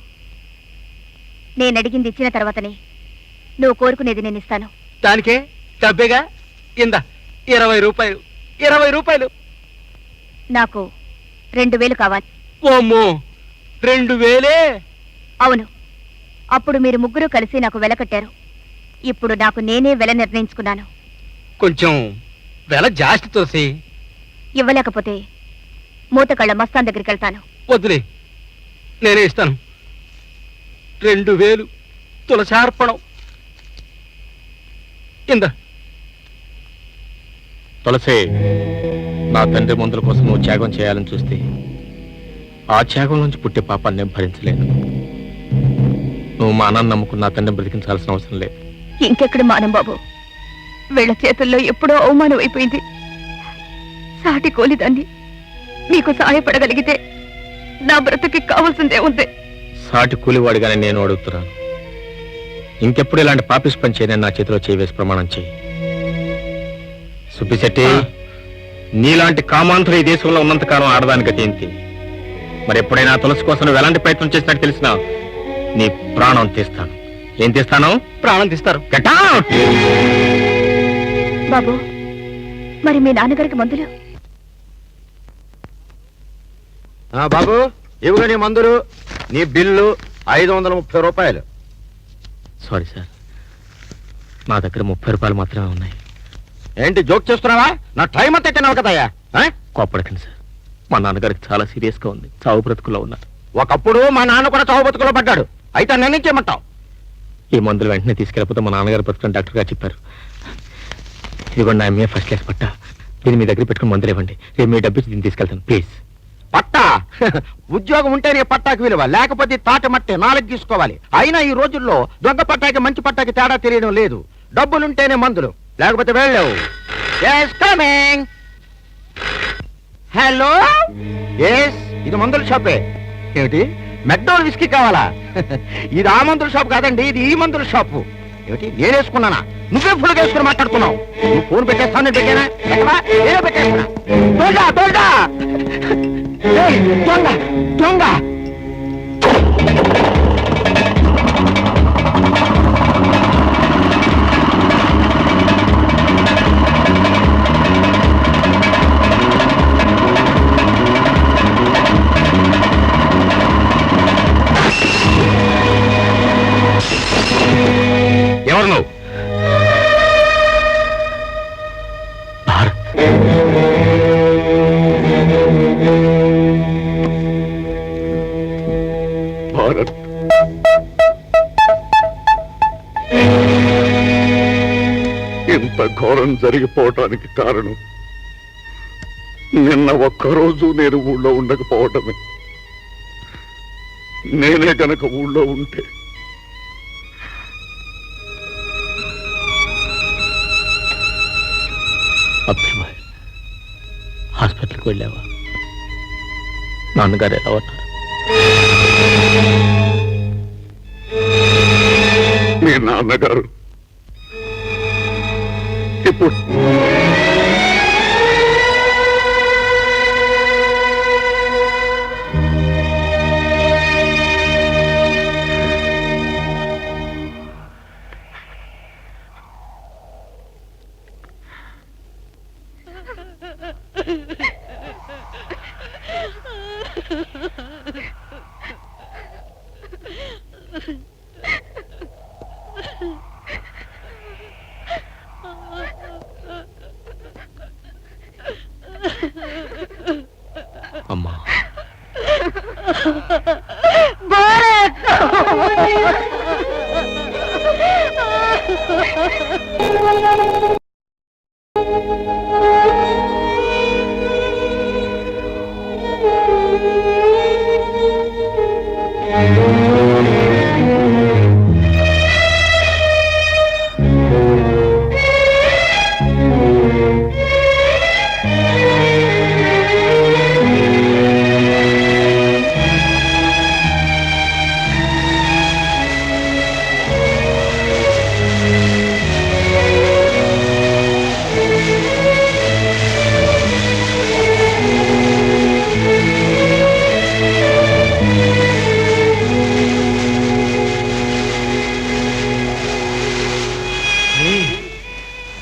నేను అడిగింది ఇచ్చిన తర్వాతనే నువ్వు కోరుకునేది నేను ఇస్తాను. దానికే డబ్బేగా. ఇందా 20 రూపాయలు. 20 రూపాయలు. నాకు 2000 కావాలి. ఓమ్మో, 2000? అవును, అప్పుడు మీరు ముగ్గురు కలిసి నాకు వెల కట్టారు. ఇప్పుడు నాకు నేనే వెల నిర్ణయించుకున్నాను. కొంచెం వెల జాస్తి తులసి. ఇవ్వలేకపోతే మూతకళ్ళ మస్తాన్ దగ్గరికి వెళ్తాను. వద్దులే, నేనే ఇస్తాను. 2000 తులసార్పణం. ఇందా. తులసి, నా తండ్రి మందుల కోసం నువ్వు త్యాగం చేయాలని చూస్తే ఆ త్యాగం నుంచి పుట్టే పాపాన్ని నేను భరించలేను. నువ్వు మా అన్నాన్ని నమ్ముకున్న నా తండ్రిని బ్రతికించాల్సిన అవసరం లేదు. ఇంకెక్కడ మానం బాబు, వీళ్ళ చేతుల్లో ఎప్పుడో అవమానం అయిపోయింది. సాటి కోలిదాన్ని మీకు సహాయపడగలిగితే నా బ్రతుకి కావాల్సిందే ఉంది. సాటి కూలివాడిగానే నేను అడుగుతున్నాను. ఇంకెప్పుడు ఇలాంటి పాపిస్ పని చేయని నా చేతిలో చేయవేసి ప్రమాణం చేయి. సుబ్బిశెట్టి, నీలాంటి కామాంతులు ఈ దేశంలో ఉన్నంతకాలం ఆడదాని గతి ఏంటి? మరి ఎప్పుడైనా తులసి కోసం నువ్వు ఎలాంటి ప్రయత్నం చేసినట్టు తెలిసినా నీ ప్రాణం తీస్తాను. ఏం తీస్తాను? ప్రాణం తీస్తారు. Get out! బాబు, మరి మీ నాన్నగారికి మందులు? బాబు, ఇవ్వగా నీ మందులు, నీ బిల్లు 530 రూపాయలు. సారీ సార్, నా దగ్గర 30 రూపాయలు మాత్రమే ఉన్నాయి. ఏంటి జోక్ చేస్తున్నావా? నా టైం అంతా తిన్నావు కదయ్యా. కోప్పడకండి సార్, మా నాన్నగారికి చాలా సీరియస్ గా ఉంది. చావు బ్రతుకులో ఉన్నారు. ఒకప్పుడు మా నాన్న కూడా చావు బతుకులో పడ్డాడు. అయితే నన్ను చేయమంటావు? ఈ మందులు వెంటనే తీసుకెళ్ళిపోతే మా నాన్నగారు బ్రతుకుని డాక్టర్ గారు చెప్పారు. ఇదిగోండి నా ఎంఏ ఫస్ట్ క్లాస్ పట్టా. దీన్ని మీ దగ్గర పెట్టుకుని మందులు ఇవ్వండి. రేపు మీ డబ్బు ఇచ్చి దీన్ని తీసుకెళ్తాను ప్లీజ్. పట్టా? ఉద్యోగం ఉంటేనే పట్టాకి విలువ, లేకపోతే తాటి మట్టే 4 తీసుకోవాలి. అయినా ఈ రోజుల్లో దొంగ పట్టాకి మంచి పట్టాకి తేడా తెలియడం లేదు. డబ్బులుంటేనే మందులు, లేకపోతే వెళ్ళవు. హలో, ఇది మందుల షాపే. ఏమిటి, మెక్డోల్ విస్కీ కావాలా? ఇది ఆ మందుల షాప్ కాదండి, ఇది ఈ మందుల షాపు. ఏమిటి, నేనేసుకున్నానా? నువ్వే ఫుల్ వేసుకుని మాట్లాడుతున్నావు. నువ్వు ఫోన్ పెట్టేస్తాను, నేను పెట్టానా? ఎక్కడా? నేనే పెట్టేస్తున్నా. దొంగ దొంగ. ఎవరు నువ్వు? భారత్, ఇంత ఘోరం జరిగిపోవటానికి కారణం నిన్న ఒక్కరోజు నేను ఊళ్ళో ఉండకపోవటమే. నేనే గనక ఊళ్ళో ఉంటే అబ్దుల్ భాయ్, హాస్పిటల్కి వెళ్ళావా? నాన్నగారు ఎలా ఉన్నారు? మీ నాన్నగారు ఇప్పుడు అమ్మా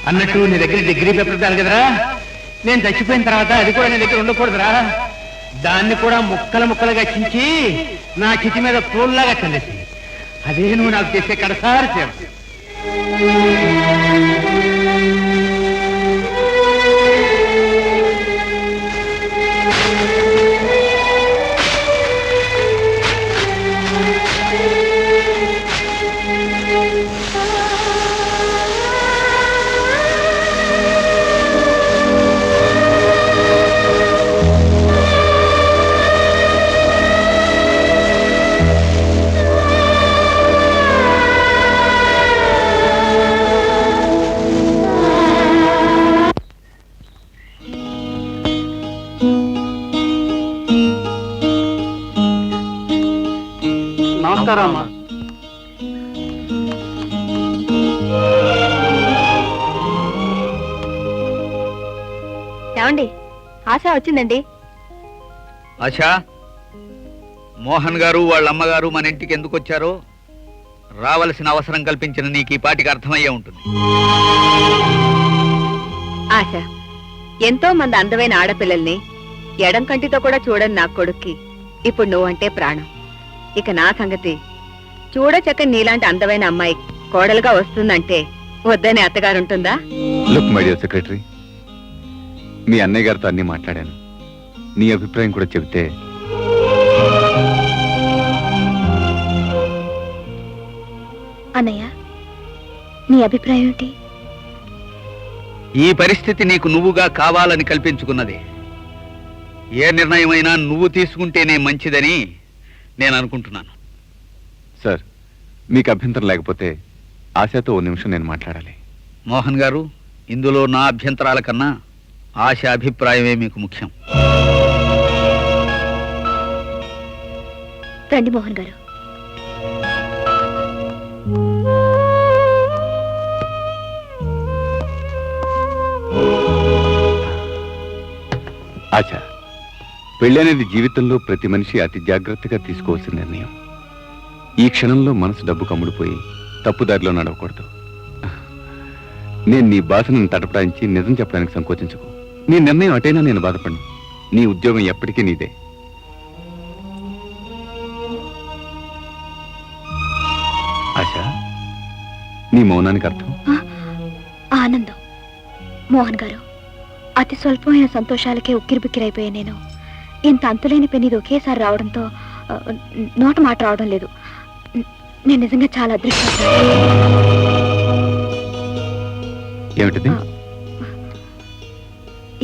అన్నట్టు నీ దగ్గర డిగ్రీ పేపర్ ఉండాలి కదరా, నేను చచ్చిపోయిన తర్వాత అది కూడా నీ దగ్గర ఉండకూడదురా. దాన్ని కూడా ముక్కలు ముక్కలుగా చించి నా చితి మీద పూల్లాగా చల్లేసి, అదే నువ్వు నాకు చేసే కడసారి సేవ. నమస్కారం అమ్మా. ఏమండి, ఆశ వచ్చిందండి. ఆశా, మోహన్ గారు వాళ్ళ అమ్మగారు మన ఇంటికి ఎందుకు వచ్చారో రావలసిన అవసరం కల్పించిన నీకు ఈ పాటికి అర్థమయ్యే ఉంటుంది. ఆశ, ఎంతో మంది అందమైన ఆడపిల్లల్ని ఎడం కంటితో కూడా చూడని నా కొడుక్కి ఇప్పుడు నువ్వంటే ప్రాణం. ఇక నా సంగతి చూడచక్క నీలాంటి అందమైన అమ్మాయి కోడలుగా వస్తుందంటే వద్దని అత్తగారుంటుందా? లుక్ మై డియర్ సెక్రటరీ, మీ అన్నయ్య గారితో అన్ని మాట్లాడాను. నీ అభిప్రాయం కూడా చెబితే. అన్నయ్య, నీ అభిప్రాయం ఏంటి? ఈ పరిస్థితి నీకు నువ్వుగా కావాలని కల్పించుకున్నది. ఏ నిర్ణయమైనా నువ్వు తీసుకుంటేనే మంచిదని నేను అనుకుంటున్నాను. సార్, మీకు అభ్యంతరం లేకపోతే ఆశతో ఓ నిమిషం నేను మాట్లాడాలి. మోహన్ గారు, ఇందులో నా అభ్యంతరాల కన్నా ఆశ అభిప్రాయమే మీకు ముఖ్యం. రండి మోహన్ గారు. ఆశ, పెళ్లి అనేది జీవితంలో ప్రతి మనిషి అతి జాగ్రత్తగా తీసుకోవాల్సిన నిర్ణయం. ఈ క్షణంలో మనసు డబ్బు కమ్ముడిపోయి తప్పుదారిలో నడవకూడదు. నేను నీ బాధను తటపడాయించి నిజం చెప్పడానికి సంకోచించకు. నీ నిర్ణయం అటైనా నేను బాధపడను. నీ ఉద్యోగం ఎప్పటికీ నీదే. ఆశ, నీ మౌనానికి అర్థం? ఆనందం. మోహన్ గారు, అతి స్వల్పమైన సంతోషాలకే ఉక్కిరిబిక్కిరైపోయా నేను. ఇంత అంతులేని పెన్నిది ఒకేసారి రావడంతో నోట మాట రావడం లేదు. నేను నిజంగా చాలా అదృష్టవంతురాలు. ఏమిటిది?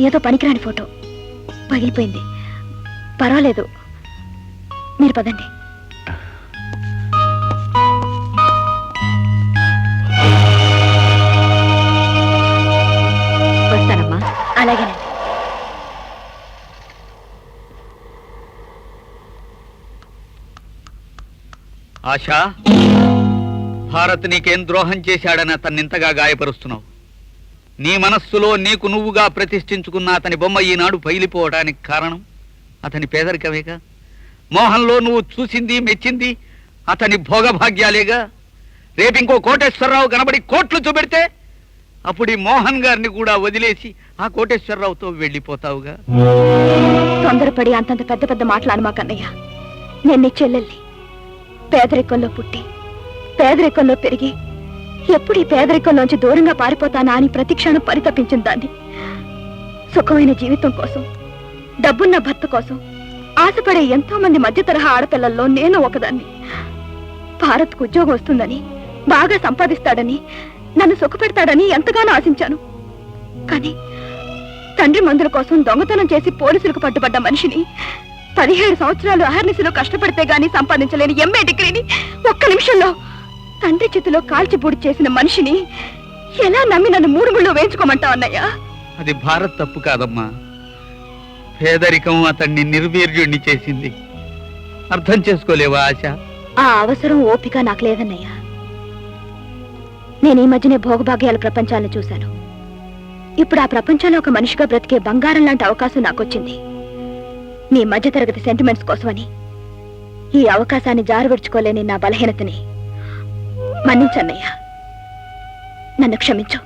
ఏదో పనికిరాని ఫోటో పగిలిపోయింది. పర్వాలేదు, మీరు పదండి. వస్తానమ్మా. అలాగేనండి. ఆశా, భారత్ నీకేం ద్రోహం చేశాడని అతన్ని ఇంతగా గాయపరుస్తున్నావు. నీ మనస్సులో నీకు నువ్వుగా ప్రతిష్ఠించుకున్న అతని బొమ్మ ఈనాడు పగిలిపోవడానికి కారణం అతని పేదరికమేగా. మోహన్లో నువ్వు చూసింది మెచ్చింది అతని భోగభాగ్యాలేగా. రేపింకో కోటేశ్వరరావు కనబడి కోట్లు చూపెడితే అప్పుడు ఈ మోహన్ గారిని కూడా వదిలేసి ఆ కోటేశ్వరరావుతో వెళ్ళిపోతావుగా. తొందరపడి అంతంత పెద్ద పెద్ద మాటలు అనమాకన్నయ్య. నేను నీ చెల్లెల్ని. పేదరికంలో పుట్టి పేదరికంలో పెరిగి ఎప్పుడు ఈ పేదరికంలోంచి దూరంగా పారిపోతానా అని ప్రతిక్షణం పరితపించిన దాన్ని. సుఖమైన జీవితం కోసం, డబ్బున్న భర్త కోసం ఆశపడే ఎంతో మంది మధ్య తరహా ఆడపిల్లల్లో నేను ఒకదాన్ని. భారత్కు ఉద్యోగం వస్తుందని, బాగా సంపాదిస్తాడని, నన్ను సుఖపెడతాడని ఎంతగానో ఆశించాను. కానీ తండ్రి మందుల కోసం దొంగతనం చేసి పోలీసులకు పట్టుబడ్డ మనిషిని, 17 సంవత్సరాలు అహర్నిశలో కష్టపడితే గాని సంపాదించలేని ఎంఏ డిగ్రీని ఒక్క నిమిషంలో తండ్రి చేతిలో కాల్చి బూడి చేసిన మనిషిని ఎలా నమ్మి నన్ను 3 ముళ్ళు వేయించుకోమంటావు అన్నయ్య? అది భారత్ తప్పు కాదమ్మా. పేదరికం అతన్ని నిర్వీర్యుణ్ణి చేసింది. అర్థం చేసుకోలేవా ఆశ? ఆ అవసరం ఓపిక నాకు లేదన్నయ్య. నేను ఈ మధ్యనే భోగభాగ్యాల ప్రపంచాలను చూశాను. ఇప్పుడు ఆ ప్రపంచంలో ఒక మనిషిగా బ్రతికే బంగారం లాంటి అవకాశం నాకొచ్చింది. నీ మధ్యతరగతి సెంటిమెంట్స్ కోసమని ఈ అవకాశాన్ని జారవిడ్చుకోలేని నా బలహీనతని మన్నించన్నయ్యా. నన్ను క్షమించు.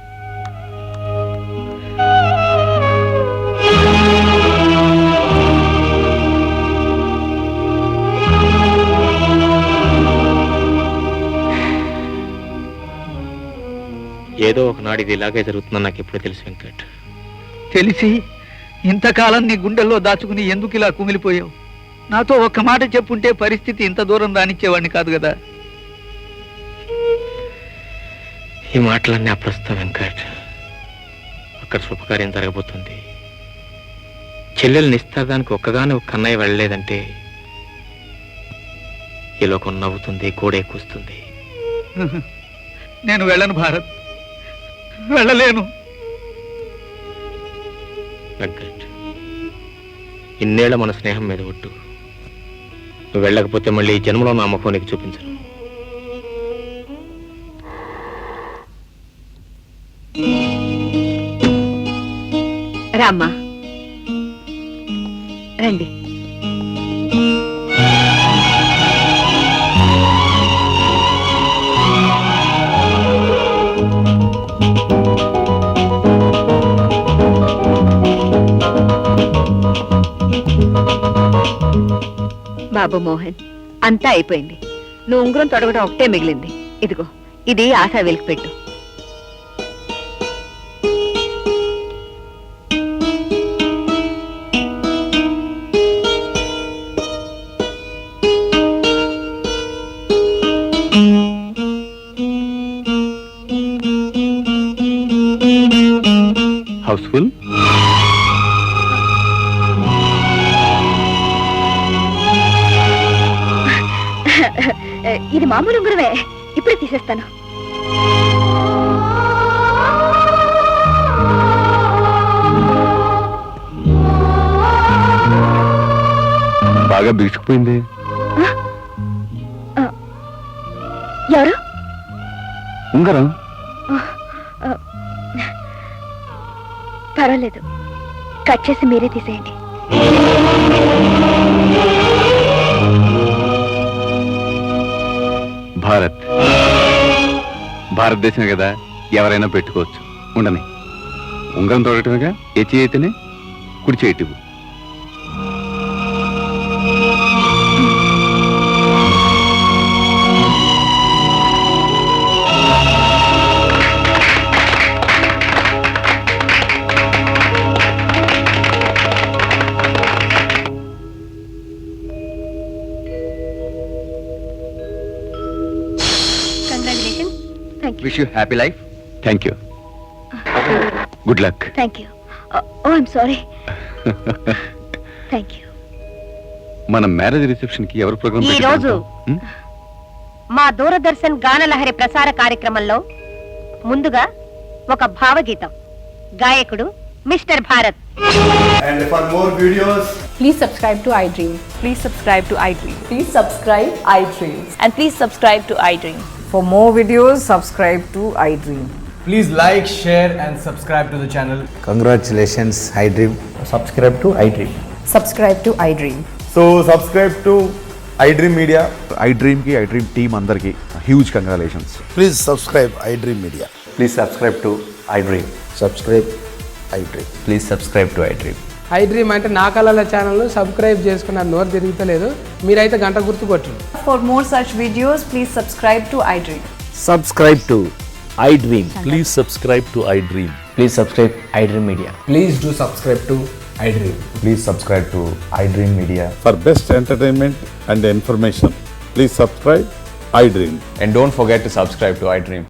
ఏదో ఒకనాడు ఇది ఇలాగే జరుగుతుందని నాకు ఎప్పుడు తెలుసు వెంకట్. తెలిసి ఇంతకాలం నీ గుండెల్లో దాచుకుని ఎందుకు ఇలా కుమిలిపోయావు? నాతో ఒక్క మాట చెప్పుంటే పరిస్థితి ఇంత దూరం రానిచ్చేవాడిని కాదు కదా. ఈ మాటలన్నీ అప్రస్తుతం వెంకట్. అక్కడ శుభకార్యం జరగబోతుంది. చెల్లెలు నిస్తాదానికి ఒక్కగానే ఒక్క అన్నయ్య వెళ్ళలేదంటే ఈ లోకం నవ్వుతుంది, గోడే కూస్తుంది. నేను వెళ్ళను భారత్, వెళ్ళలేను. వెంకట్, ఇన్నేళ్ల మన స్నేహం మీద ఒట్టు. నువ్వు వెళ్ళకపోతే మళ్ళీ ఈ జన్మలో నా ముఖం నీకు చూపించను. రామ్మా, రండి. బాబు మోహన్, అంతా అయిపోయింది. నువ్వు ఉంగరం తొడగడం ఒకటే మిగిలింది. ఇదిగో, ఇది ఆశా వెలికి పెట్టు. హౌస్ఫుల్. ఇది మామూలు ఉంగరమే, ఇప్పుడే తీసేస్తాను. బాగా బిగుసుకుపోయింది. ఎవరు? ఉంగరం. పర్వాలేదు, కట్ చేసి మీరే తీసేయండి. భారతదేశమే కదా, ఎవరైనా పెట్టుకోవచ్చు. ఉండని ఉంగరం తోడటమేగా. ఏ చేయి అయితేనే కుడి చేయటివు. Wish you happy life. Thank you. Good luck. Thank you. Oh I'm sorry. Thank you. మన మ్యారేజ్ రిసెప్షన్ కి ఎవరు ప్రోగ్రామ్ ఈ రోజు మా దూరదర్శన్ గానలహరి ప్రసార కార్యక్రమంలో ముందుగా ఒక భావగీతం. గాయకుడు mister Bharat. And for more videos, Please subscribe to iDream. Please subscribe to iDream. Please subscribe iDream. And please subscribe to iDream. For more videos, subscribe to iDream. please like, share and subscribe to the channel. Congratulations, iDream. Subscribe to iDream. Subscribe to iDream. So subscribe to iDream Media. iDream ki iDream team andarki huge congratulations. Please subscribe iDream Media. Please subscribe to iDream. Subscribe iDream. Please subscribe to iDream. iDream అంటే నా కళల channel subscribe చేసుకున్న నోరు తిరుగుతలేదు. మీరైతే గంట గుర్తు కొట్టండి. For more such videos, please subscribe to iDream. Subscribe to iDream. Please subscribe to iDream. Please subscribe iDream Media. Please do subscribe to iDream. Please subscribe to iDream Media. For best entertainment and information, please subscribe iDream. And don't forget to subscribe to iDream.